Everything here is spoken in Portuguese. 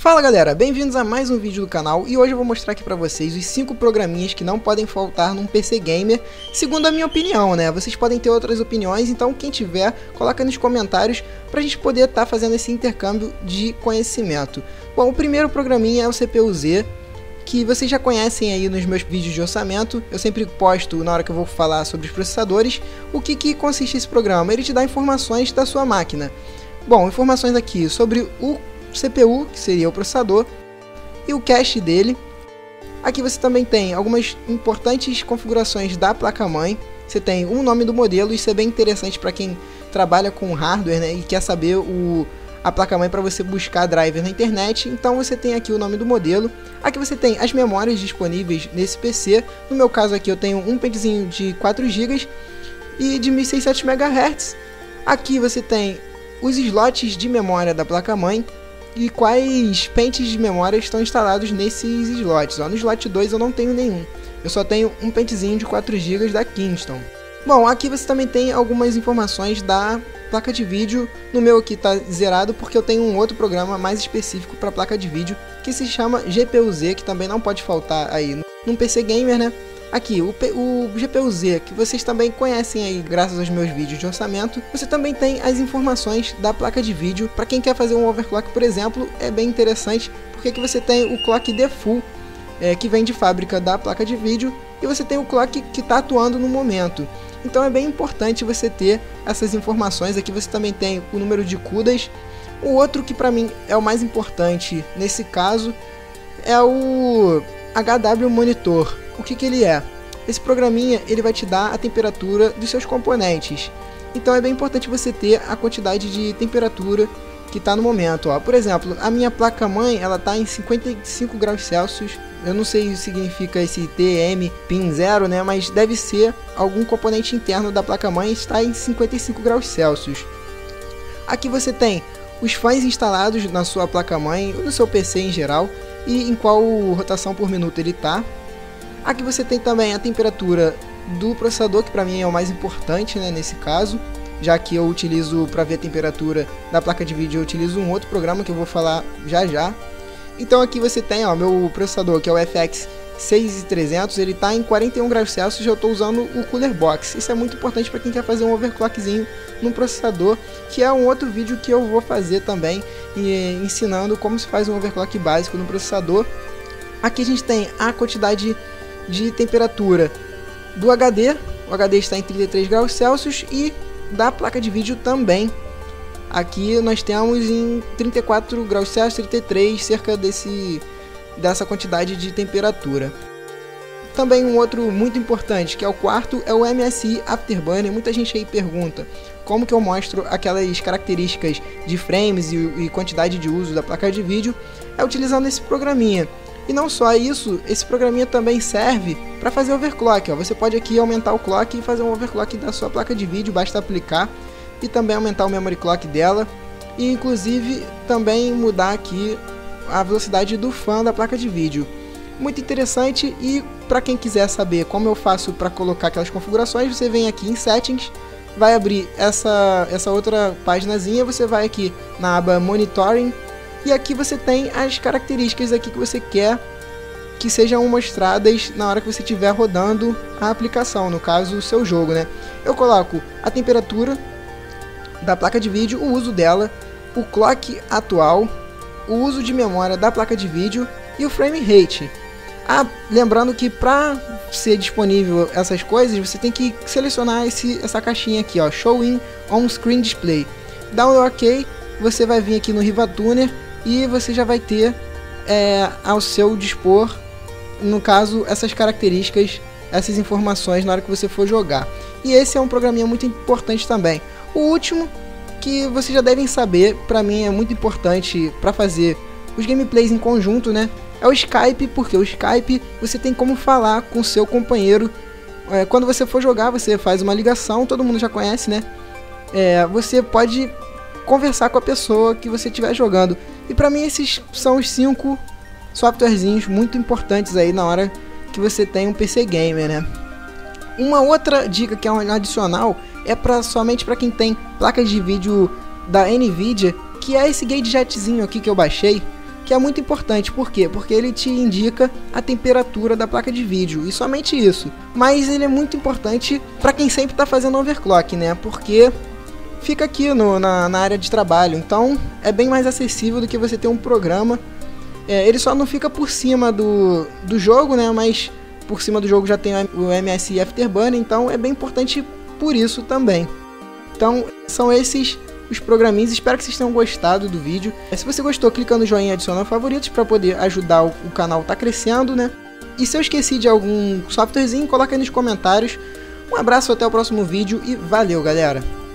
Fala galera, bem-vindos a mais um vídeo do canal e hoje eu vou mostrar aqui pra vocês os 5 programinhas que não podem faltar num PC Gamer, segundo a minha opinião, né? Vocês podem ter outras opiniões, então quem tiver, coloca nos comentários pra gente poder estar fazendo esse intercâmbio de conhecimento. Bom, o primeiro programinha é o CPU-Z, que vocês já conhecem aí nos meus vídeos de orçamento. Eu sempre posto, na hora que eu vou falar sobre os processadores, o que consiste esse programa. Ele te dá informações da sua máquina. Bom, informações aqui sobre o CPU, que seria o processador, e o cache dele. Aqui você também tem algumas importantes configurações da placa-mãe. Você tem o nome do modelo, isso é bem interessante para quem trabalha com hardware, né, e quer saber a placa-mãe para você buscar driver na internet. Então você tem aqui o nome do modelo. Aqui você tem as memórias disponíveis nesse PC. No meu caso aqui eu tenho um pentezinho de 4 GB e de 1600 MHz. Aqui você tem os slots de memória da placa-mãe e quais pentes de memória estão instalados nesses slots. No slot 2 eu não tenho nenhum, eu só tenho um pentezinho de 4 GB da Kingston. Bom, aqui você também tem algumas informações da placa de vídeo. No meu aqui está zerado porque eu tenho um outro programa mais específico para placa de vídeo que se chama GPU-Z, que também não pode faltar aí num PC Gamer, né? Aqui, o GPU-Z, que vocês também conhecem aí graças aos meus vídeos de orçamento. Você também tem as informações da placa de vídeo. Para quem quer fazer um overclock, por exemplo, é bem interessante, porque aqui você tem o clock default, que vem de fábrica da placa de vídeo, e você tem o clock que está atuando no momento. Então é bem importante você ter essas informações. Aqui você também tem o número de CUDAs. O outro que para mim é o mais importante nesse caso é o HW Monitor. O que ele é? Esse programinha ele vai te dar a temperatura dos seus componentes. Então é bem importante você ter a quantidade de temperatura que está no momento. Ó. Por exemplo, a minha placa-mãe ela está em 55 graus Celsius. Eu não sei o que significa esse TM PIN 0, né? Mas deve ser algum componente interno da placa-mãe está em 55 graus Celsius. Aqui você tem os fãs instalados na sua placa-mãe, no seu PC em geral, e em qual rotação por minuto ele está. Aqui você tem também a temperatura do processador, que para mim é o mais importante, né, nesse caso, já que eu utilizo para ver a temperatura da placa de vídeo, eu utilizo um outro programa que eu vou falar já já. Então aqui você tem, ó, meu processador, que é o FX 6300, ele está em 41 graus Celsius e eu estou usando o Cooler Box. Isso é muito importante para quem quer fazer um overclockzinho no processador, que é um outro vídeo que eu vou fazer também, ensinando como se faz um overclock básico no processador. Aqui a gente tem a quantidade de temperatura do HD, o HD está em 33 graus Celsius, e da placa de vídeo também. Aqui nós temos em 34 graus Celsius, 33, cerca dessa quantidade de temperatura. Também um outro muito importante, que é o quarto, é o MSI Afterburner. Muita gente aí pergunta como que eu mostro aquelas características de frames e quantidade de uso da placa de vídeo. É utilizando esse programinha. E não só isso, esse programinha também serve para fazer overclock. Ó. Você pode aqui aumentar o clock e fazer um overclock da sua placa de vídeo, basta aplicar, e também aumentar o memory clock dela, e inclusive também mudar aqui a velocidade do fan da placa de vídeo. Muito interessante. E para quem quiser saber como eu faço para colocar aquelas configurações, você vem aqui em Settings, vai abrir essa outra paginazinha, você vai aqui na aba Monitoring, e aqui você tem as características aqui que você quer que sejam mostradas na hora que você estiver rodando a aplicação, no caso o seu jogo, né? Eu coloco a temperatura da placa de vídeo, o uso dela, o clock atual, o uso de memória da placa de vídeo e o frame rate. Lembrando que para ser disponível essas coisas, você tem que selecionar essa caixinha aqui, ó, Show in On-Screen Display. Dá um OK, você vai vir aqui no Riva Tuner e você já vai ter ao seu dispor, no caso, essas características, essas informações na hora que você for jogar. E esse é um programinha muito importante também. O último, que vocês já devem saber, para mim é muito importante para fazer os gameplays em conjunto, né? É o Skype, porque o Skype você tem como falar com seu companheiro. Quando você for jogar, você faz uma ligação, todo mundo já conhece, né? Você pode conversar com a pessoa que você estiver jogando. E para mim esses são os 5 softwarezinhos muito importantes aí na hora que você tem um PC Gamer, né? Uma outra dica que é um adicional é somente para quem tem placas de vídeo da Nvidia, que é esse gadgetzinho aqui que eu baixei. que é muito importante. Por quê? Porque ele te indica a temperatura da placa de vídeo, e somente isso. Mas ele é muito importante para quem sempre está fazendo overclock, né? Porque fica aqui na área de trabalho, então é bem mais acessível do que você ter um programa. Ele só não fica por cima do jogo, né? Mas por cima do jogo já tem o MSI Afterburner, então é bem importante por isso também. Então são esses os programinhas, espero que vocês tenham gostado do vídeo. Se você gostou, clica no joinha e adiciona favoritos para poder ajudar o canal tá crescendo, né? E se eu esqueci de algum softwarezinho, coloca aí nos comentários. Um abraço, até o próximo vídeo e valeu, galera!